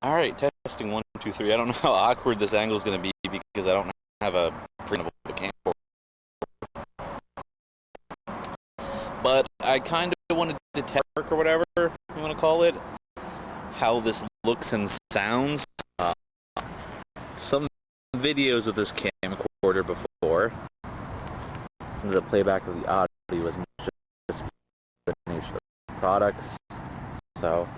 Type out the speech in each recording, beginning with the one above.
All right, testing one, two, three. I don't know how awkward this angle is going to be because I don't have a printable camcorder, but I kind of wanted to test or whatever you want to call it, how this looks and sounds. Some videos of this camcorder before, the playback of the audio was much just the nature of products, so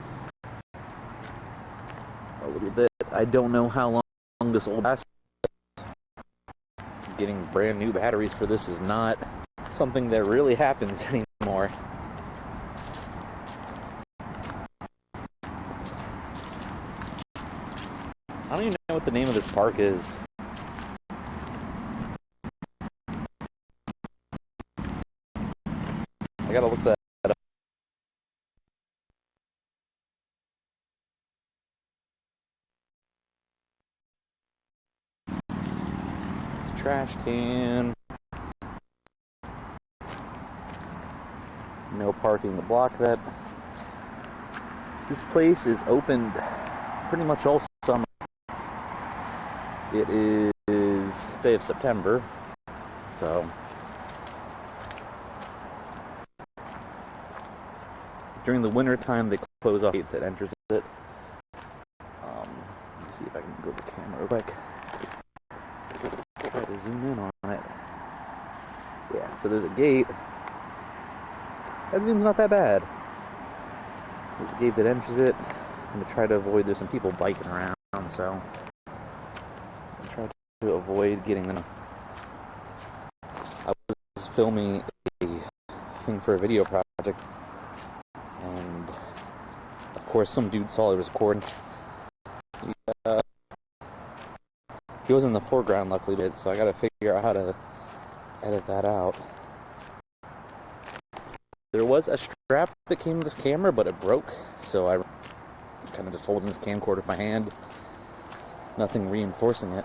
a little bit. I don't know how long this will last. Getting brand new batteries for this is not something that really happens anymore. I don't even know what the name of this park is. I gotta look that up. Trash can. No parking to block that. This place is opened pretty much all summer. It is day of September, so during the winter time they close off the gate that enters it. Let me see if I can go to the camera real quick. Try to zoom in on it. Yeah, so there's a gate. That zoom's not that bad. There's a gate that enters it. I'm going to try to avoid, there's some people biking around, so I'm trying to avoid getting them. I was filming a thing for a video project, and of course some dude saw I was recording. He was in the foreground, luckily, so I got to figure out how to edit that out. There was a strap that came with this camera, but it broke, so I'm kind of just holding this camcorder with my hand, nothing reinforcing it.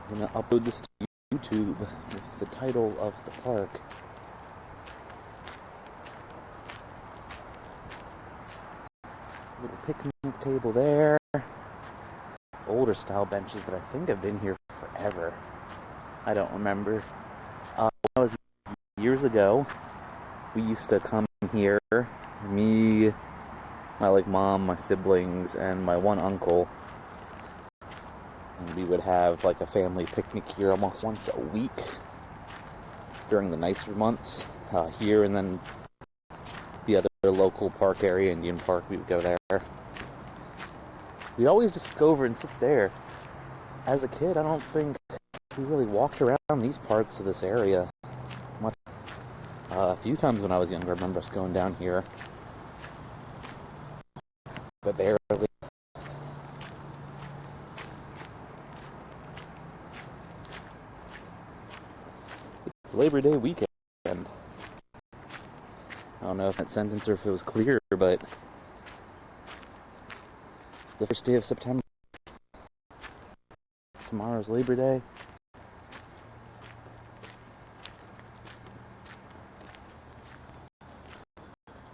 I'm going to upload this to YouTube with the title of the park. There's a little picnic table there. Older style benches that I think have been here forever. I don't remember. When I was years ago, we used to come here, me, my mom, my siblings, and my one uncle, and we would have like a family picnic here almost once a week during the nicer months here, and then the other local park area, Indian Park, we would go there. We'd always just go over and sit there. As a kid, I don't think we really walked around these parts of this area much. A few times when I was younger, I remember us going down here, but barely. It's Labor Day weekend. I don't know if that sentence or if it was clear, but it's the first day of September. Tomorrow's Labor Day.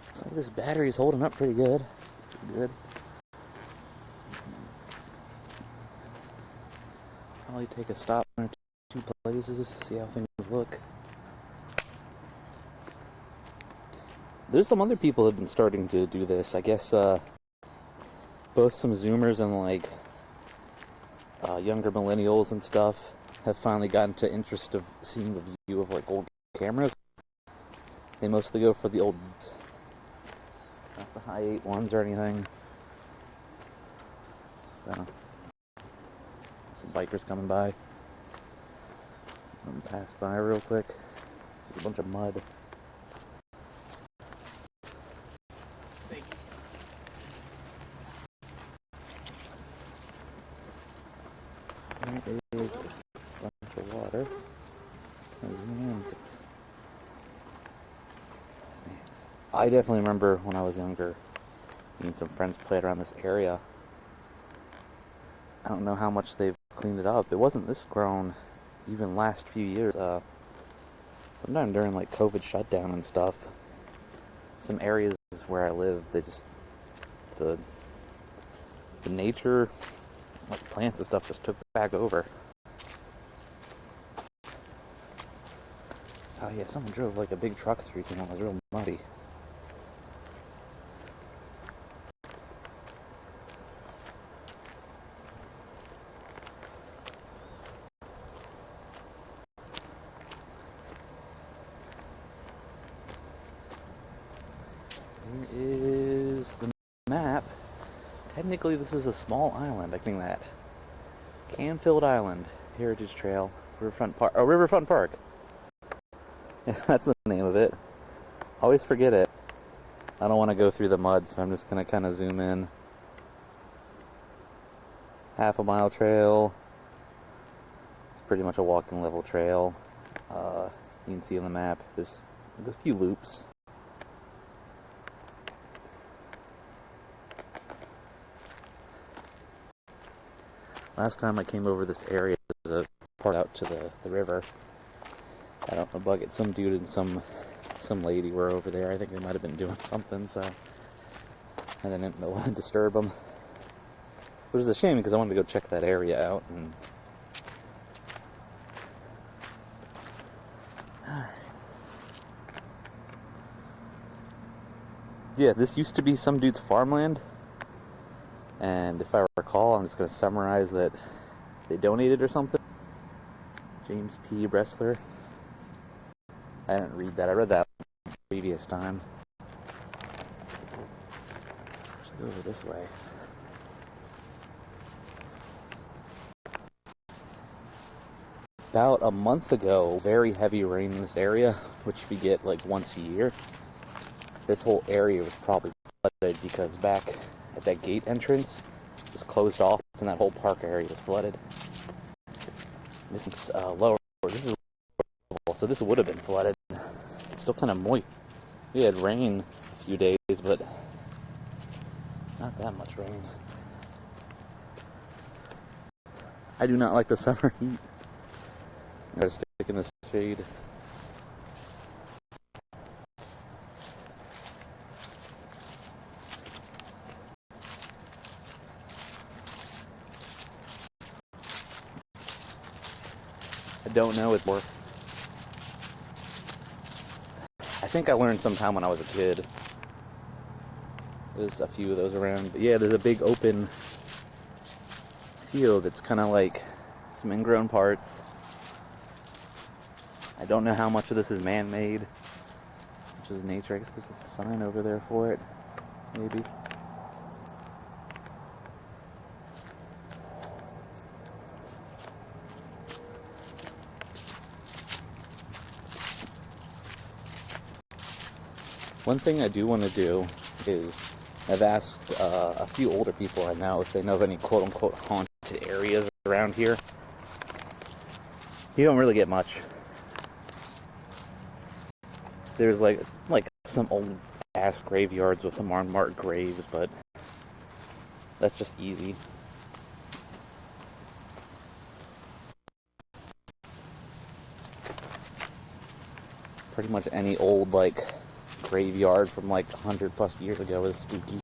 Looks like this battery's holding up pretty good. Probably take a stop in two places, see how things look. There's some other people that have been starting to do this. I guess both some Zoomers and younger millennials and stuff have finally gotten to interest of seeing the view of old cameras. They mostly go for the old, not the high 8 ones or anything. So, some bikers coming by. I'm gonna pass by real quick. There's a bunch of mud. There is a bunch of water. I definitely remember when I was younger, me and some friends played around this area. I don't know how much they've cleaned it up. It wasn't this grown even last few years. Sometime during like COVID shutdown and stuff, some areas where I live, they just, the nature, like plants and stuff, just took back over. Oh yeah, someone drove like a big truck through here and it was real muddy. Here is the map. Technically this is a small island, I think that. Canfield Island, Heritage Trail, Riverfront Park. Oh, Riverfront Park. Yeah, that's the name of it. Always forget it. I don't want to go through the mud, so I'm just going to kind of zoom in. Half a mile trail. It's pretty much a walking level trail. You can see on the map, there's a few loops. Last time I came over this area, there was a part out to the river. I don't know, Bucket, some dude and some lady were over there. I think they might have been doing something, so I didn't want to disturb them. Which is a shame because I wanted to go check that area out. And yeah, this used to be some dude's farmland, and if I recall, I'm just going to summarize that they donated or something. James P. Bressler. I didn't read that. I read that previous time. Should go over this way. About a month ago, very heavy rain in this area, which we get like once a year. This whole area was probably flooded because back at that gate entrance it was closed off and that whole park area was flooded. This is lower. This is lower, so this would have been flooded. It's still kind of moist. We had rain a few days, but not that much rain. I do not like the summer heat. I'm gonna stick in the shade. I don't know it more. I think I learned sometime when I was a kid. There's a few of those around. But yeah, there's a big open field. It's kind of like some ingrown parts. I don't know how much of this is man-made, which is nature. I guess there's a sign over there for it, maybe. One thing I do want to do is, I've asked a few older people I know if they know of any quote-unquote haunted areas around here. You don't really get much. There's like some old ass graveyards with some unmarked graves, but that's just easy. Pretty much any old like graveyard from like 100 plus years ago is spooky.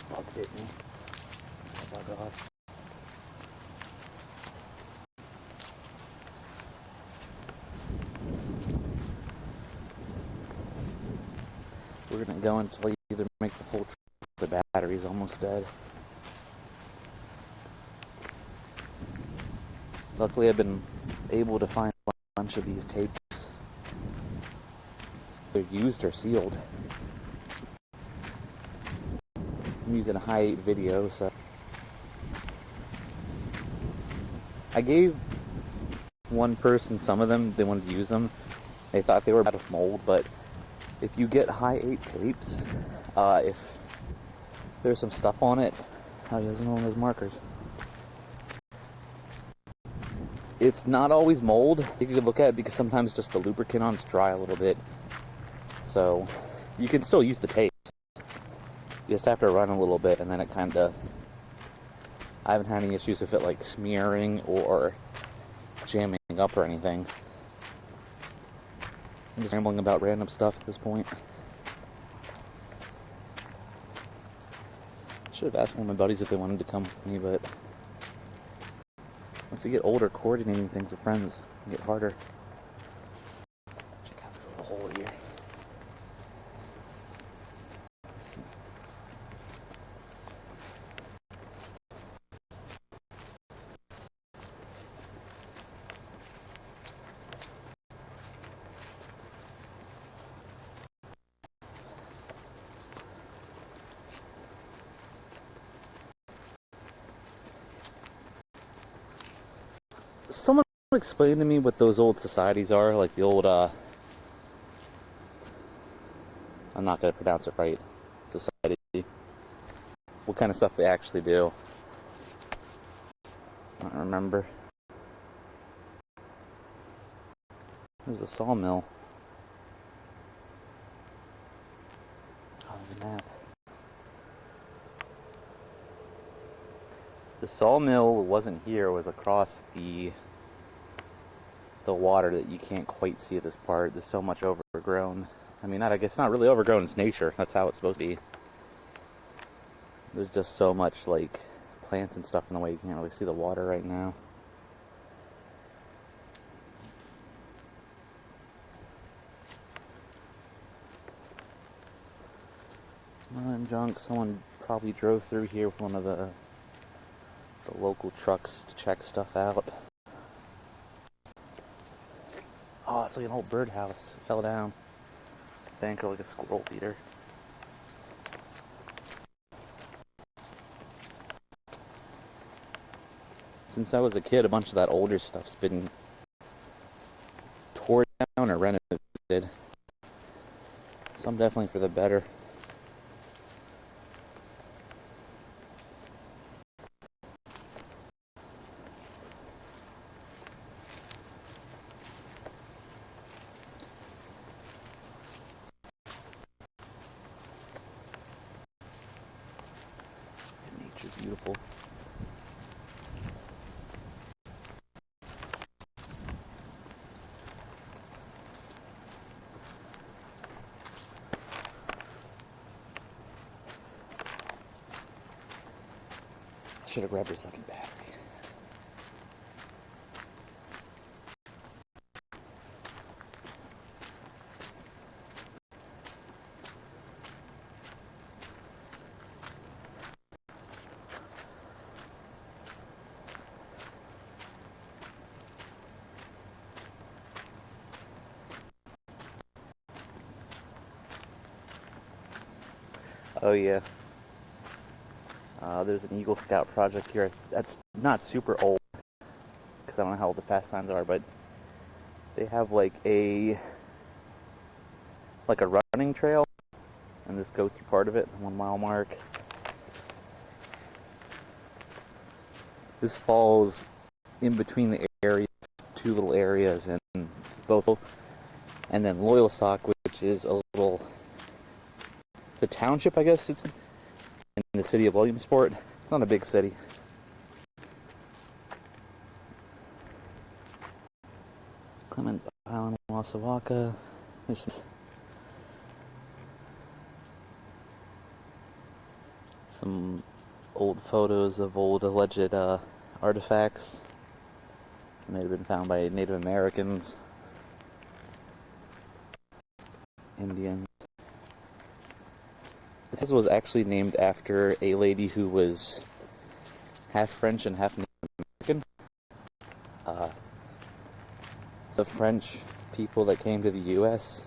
Bug bit me. Bug off. We're gonna go until you either make the full trip. The battery's almost dead. Luckily, I've been able to find a bunch of these tapes. They're used or sealed. I'm using a high-8 video, so I gave one person some of them. They wanted to use them. They thought they were out of mold, but if you get high-8 tapes, if there's some stuff on it, oh, he doesn't own those markers. It's not always mold. You can look at it because sometimes just the lubricant on it's dry a little bit. So you can still use the tapes. You just have to run a little bit, and then it kind of. I haven't had any issues with it like smearing or jamming up or anything. I'm just rambling about random stuff at this point. Should have asked one of my buddies if they wanted to come with me, but once you get older, coordinating things with friends can get harder. Check out this little hole here. Someone explain to me what those old societies are, like the old, I'm not going to pronounce it right, society. What kind of stuff they actually do. I don't remember. There's a sawmill. Oh, there's a map. The sawmill wasn't here, it was across the water that you can't quite see at this part. There's so much overgrown. I mean, I guess not really overgrown, it's nature. That's how it's supposed to be. There's just so much, like, plants and stuff in the way you can't really see the water right now. Modern junk. Someone probably drove through here with one of the local trucks to check stuff out. Oh, it's like an old birdhouse. It fell down. I think, or like a squirrel feeder. Since I was a kid, a bunch of that older stuff's been torn down or renovated. Some definitely for the better. Nature's beautiful. Should have grabbed a second battery. Oh yeah. There's an Eagle Scout project here. That's not super old, because I don't know how old the fast signs are, but they have like a running trail, and this goes through part of it, 1 mile mark. This falls in between the areas, two little areas, and both, and then Loyalsock, which is a little, the township, I guess it's in the city of Williamsport. It's not a big city. Clemens Island, Wasawaka. There's some old photos of old alleged artifacts that may have been found by Native Americans, Indians. The temple was actually named after a lady who was half French and half Native American. The French people that came to the U.S.,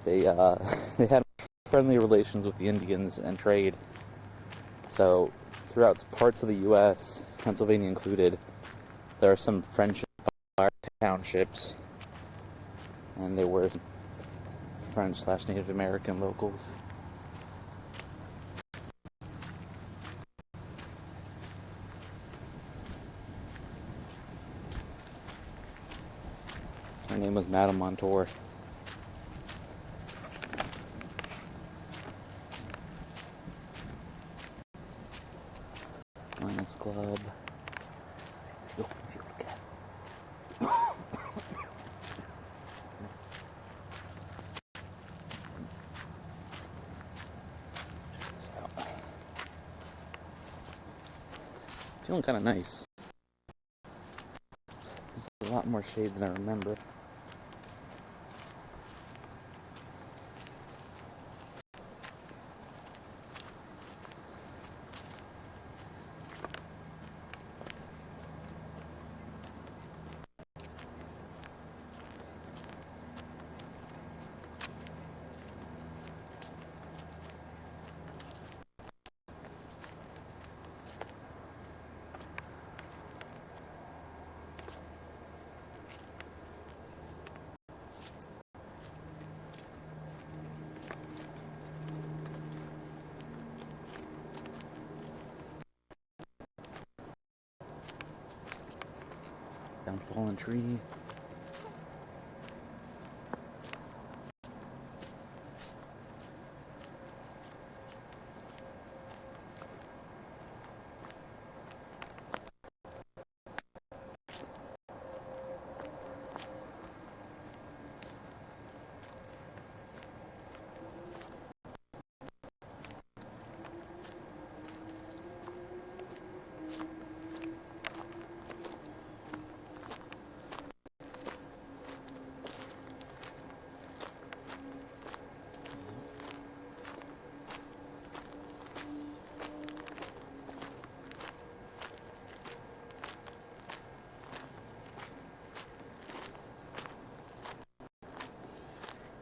they had friendly relations with the Indians and trade. So throughout parts of the U.S., Pennsylvania included, there are some French townships, and there were French/Native American locals. Her name was Madame Montour. Lions Club. Let's see, if you look at Feeling kind of nice. There's a lot more shade than I remember. Down fallen tree.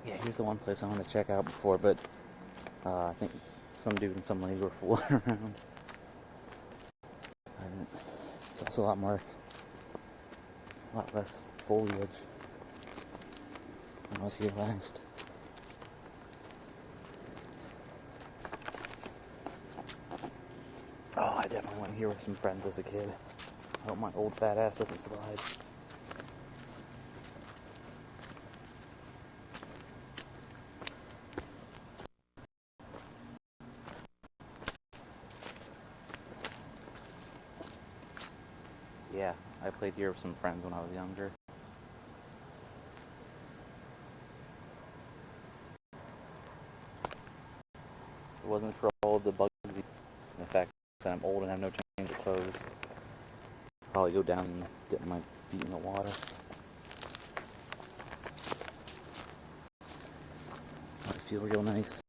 Yeah, here's the one place I want to check out before, but I think some dude and some lady were fooling around. It's also a lot less foliage when I was here last. Oh, I definitely went here with some friends as a kid. I hope my old fat ass doesn't slide. Yeah, I played here with some friends when I was younger. It wasn't for all of the bugs. The fact that I'm old and have no change of clothes. Probably go down and dip my feet in the water. I feel real nice.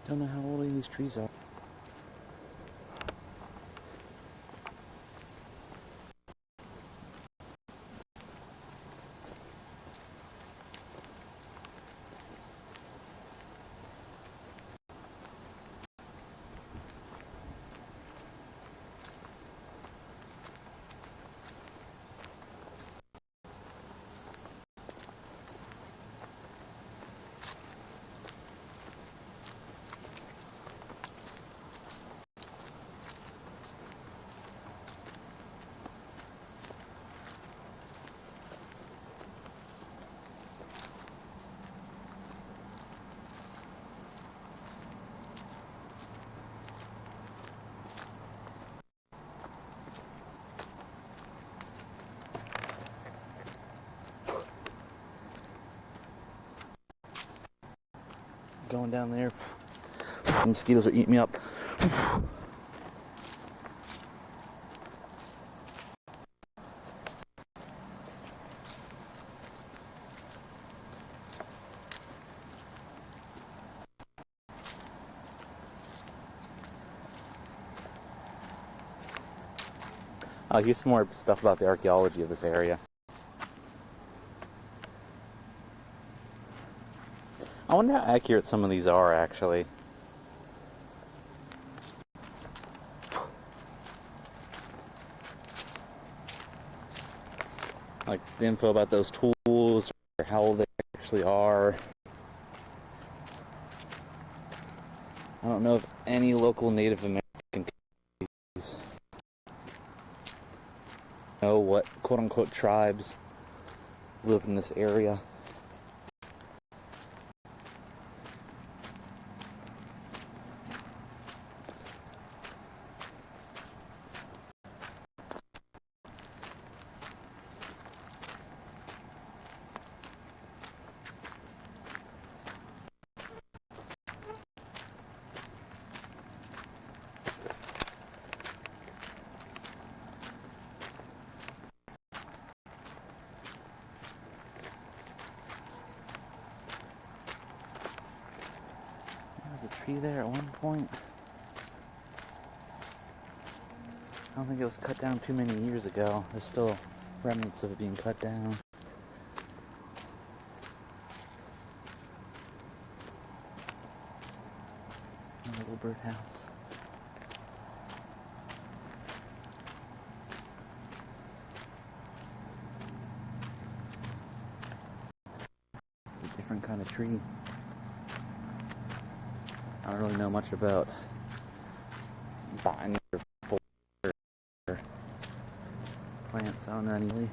Don't know how old these trees are. Going down there. The mosquitoes are eating me up. Here's some more stuff about the archaeology of this area. I wonder how accurate some of these are, actually. Like the info about those tools, or how old they actually are. I don't know if any local Native American know what quote-unquote tribes live in this area. There's a tree there at one point. I don't think it was cut down too many years ago. There's still remnants of it being cut down. A little birdhouse. It's a different kind of tree. I don't really know much about botany or plants. I don't know anything.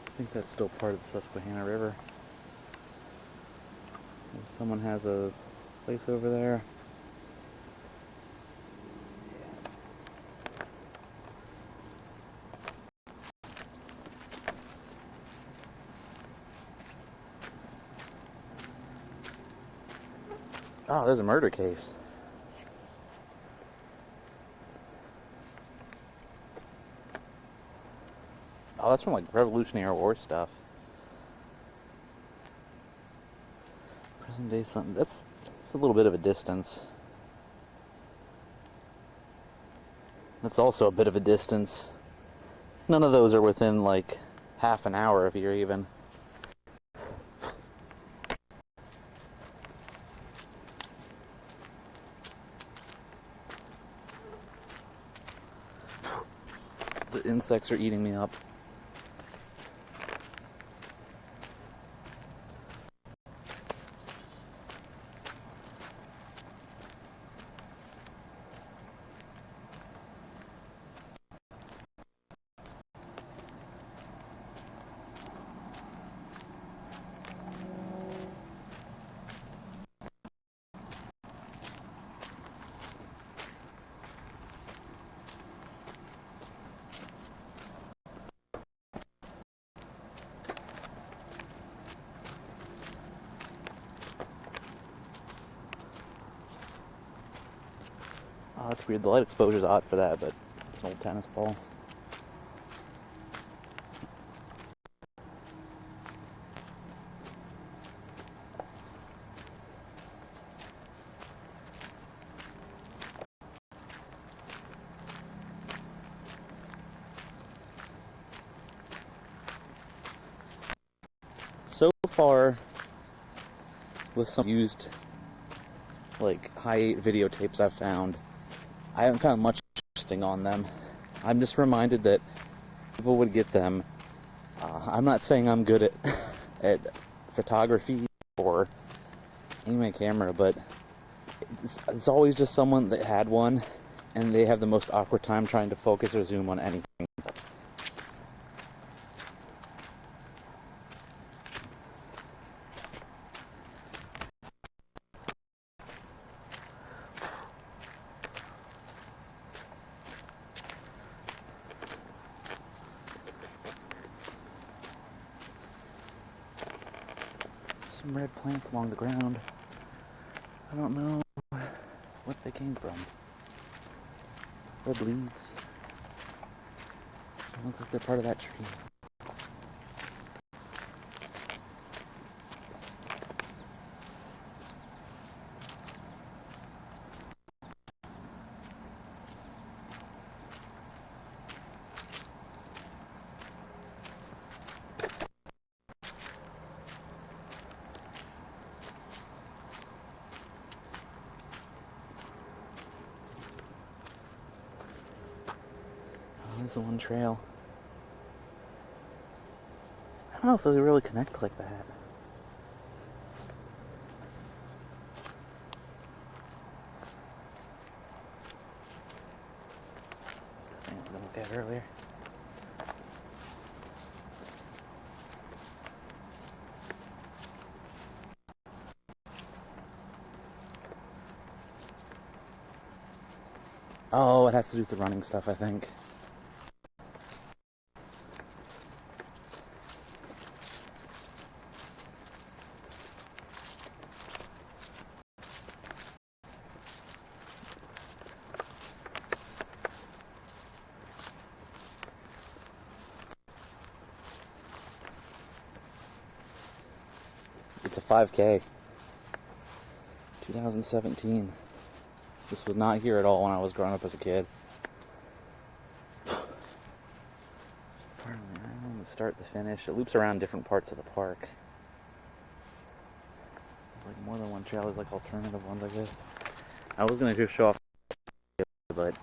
I think that's still part of the Susquehanna River. If someone has a place over there. Oh, there's a murder case. Oh, that's from like Revolutionary War stuff. Present day something. That's a little bit of a distance. That's also a bit of a distance. None of those are within like half an hour of here even. The insects are eating me up. Oh, that's weird. The light exposure's odd for that, but it's an old tennis ball. So far, with some used, like, high videotapes I've found, I haven't found much interesting on them. I'm just reminded that people would get them. I'm not saying I'm good at at photography or aiming a camera, but it's always just someone that had one, and they have the most awkward time trying to focus or zoom on anything. Some red plants along the ground. I don't know what they came from. Red leaves. It looks like they're part of that tree. There's the one trail. I don't know if they really connect like that. There's that thing I was going to look at earlier. Oh, it has to do with the running stuff, I think. It's a 5K. 2017. This was not here at all when I was growing up as a kid. From the start to finish. It loops around different parts of the park. There's like more than one trail. There's like alternative ones, I guess. I was going to just show off, but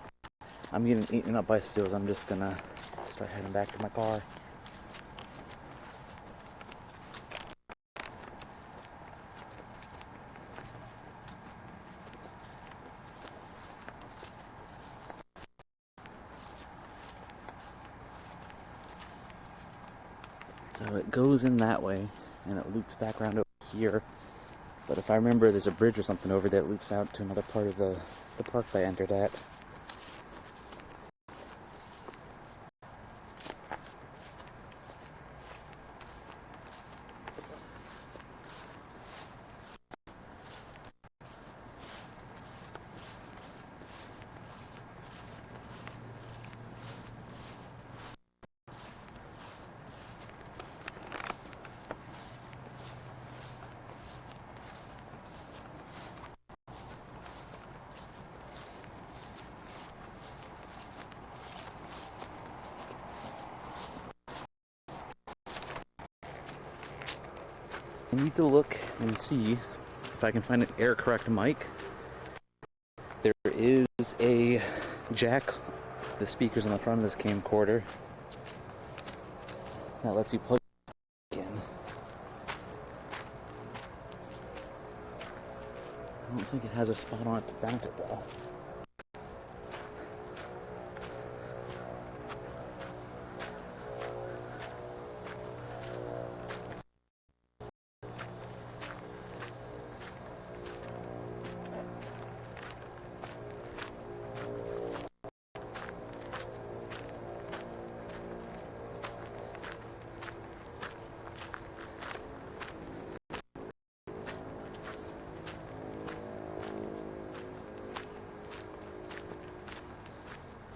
I'm getting eaten up by seals. I'm just going to start heading back to my car. So it goes in that way, and it loops back around over here. But if I remember, there's a bridge or something over there that loops out to another part of the park I entered at. I need to look and see if I can find an air correct mic. There is a jack, the speakers on the front of this camcorder, that lets you plug in. I don't think it has a spot on it to mount it though.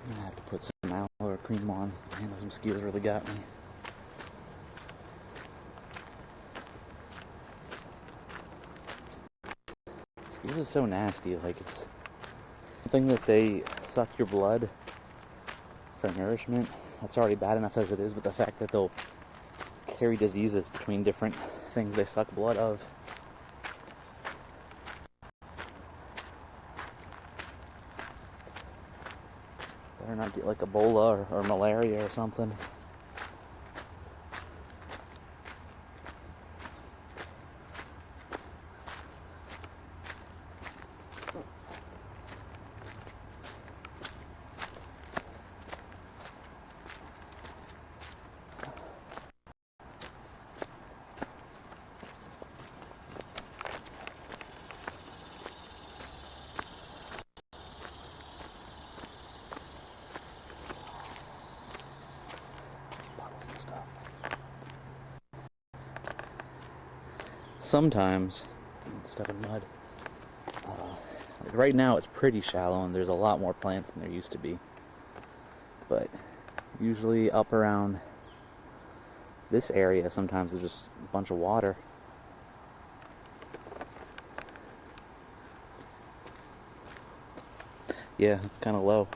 I'm gonna have to put some aloe or cream on. Man, those mosquitoes really got me. Mosquitoes are so nasty. Like, it's something that they suck your blood for nourishment. That's already bad enough as it is, but the fact that they'll carry diseases between different things they suck blood of. Better not get like Ebola or malaria or something. And stuff. Sometimes stuff in mud. Like right now it's pretty shallow and there's a lot more plants than there used to be. But usually up around this area sometimes there's just a bunch of water. Yeah, it's kind of low.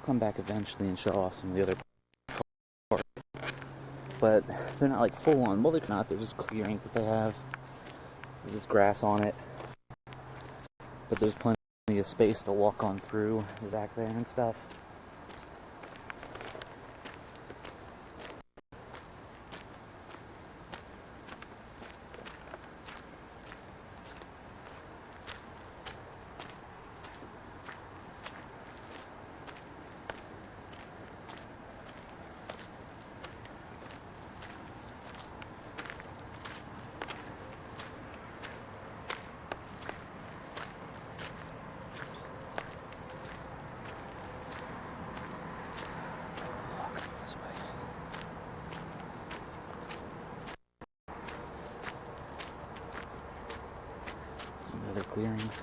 come back eventually and show off some of the other parts. But they're not like full on. Well, they're not. They're just clearings that they have. There's just grass on it. But there's plenty of space to walk on through the back there and stuff. This way. Some other clearings.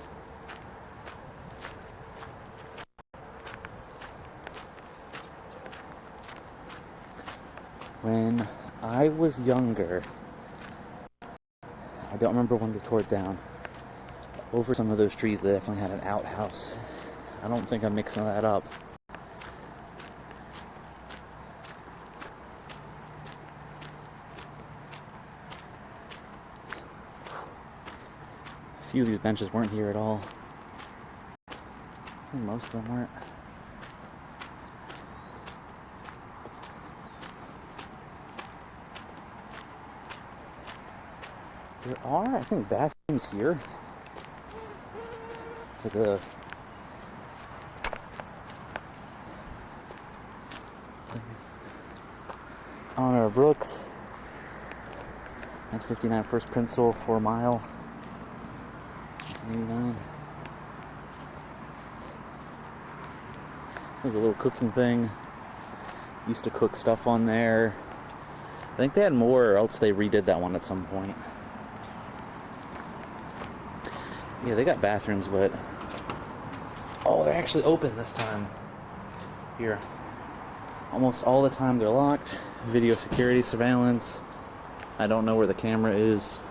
When I was younger, I don't remember when they tore it down. Over some of those trees, they definitely had an outhouse. I don't think I'm mixing that up. A few of these benches weren't here at all. I think most of them weren't. There are, I think, bathrooms here. For the Honor Brooks, 1959 First Principal, 4 Mile, 1989. There's a little cooking thing. Used to cook stuff on there. I think they had more, or else they redid that one at some point. Yeah, they got bathrooms, but oh, they're actually open this time. Here. Almost all the time they're locked. Video security surveillance. I don't know where the camera is.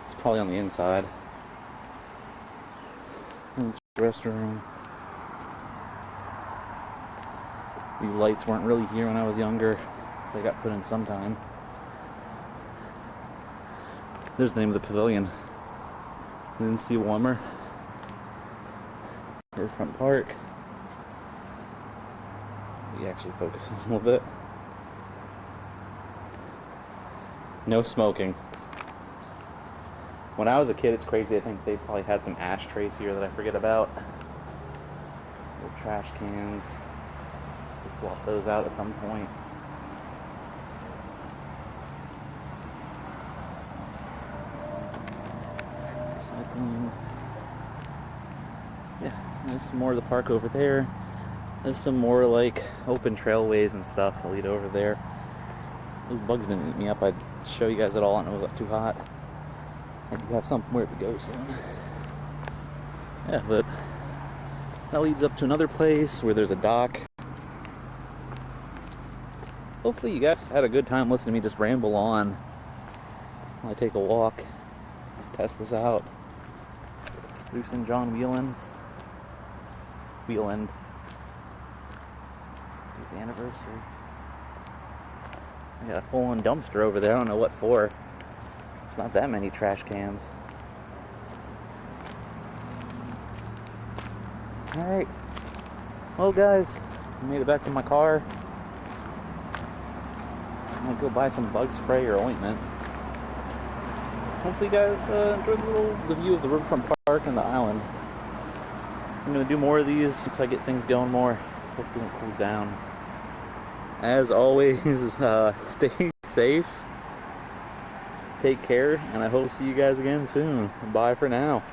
It's probably on the inside. And it's the restroom. These lights weren't really here when I was younger. They got put in sometime. There's the name of the pavilion. Didn't see warmer. Riverfront Park. We actually focus on a little bit. No smoking. When I was a kid, it's crazy. I think they probably had some ashtrays here that I forget about. Little trash cans. They swap those out at some point. Recycling. Yeah, there's some more of the park over there. There's some more like open trailways and stuff that lead over there. Those bugs didn't eat me up. I'd show you guys it all and it was too hot. I do have somewhere to go soon. Yeah, but that leads up to another place where there's a dock. Hopefully you guys had a good time listening to me just ramble on while I take a walk, test this out. Bruce and John Wheeland. The anniversary. I got a full-on dumpster over there. I don't know what for. It's not that many trash cans. Alright. Well, guys, I made it back to my car. I'm gonna go buy some bug spray or ointment. Hopefully you guys enjoyed the view of the Riverfront Park and the island. I'm gonna do more of these once I get things going more. Hopefully it cools down. As always, stay safe, take care, and I hope to see you guys again soon. Bye for now.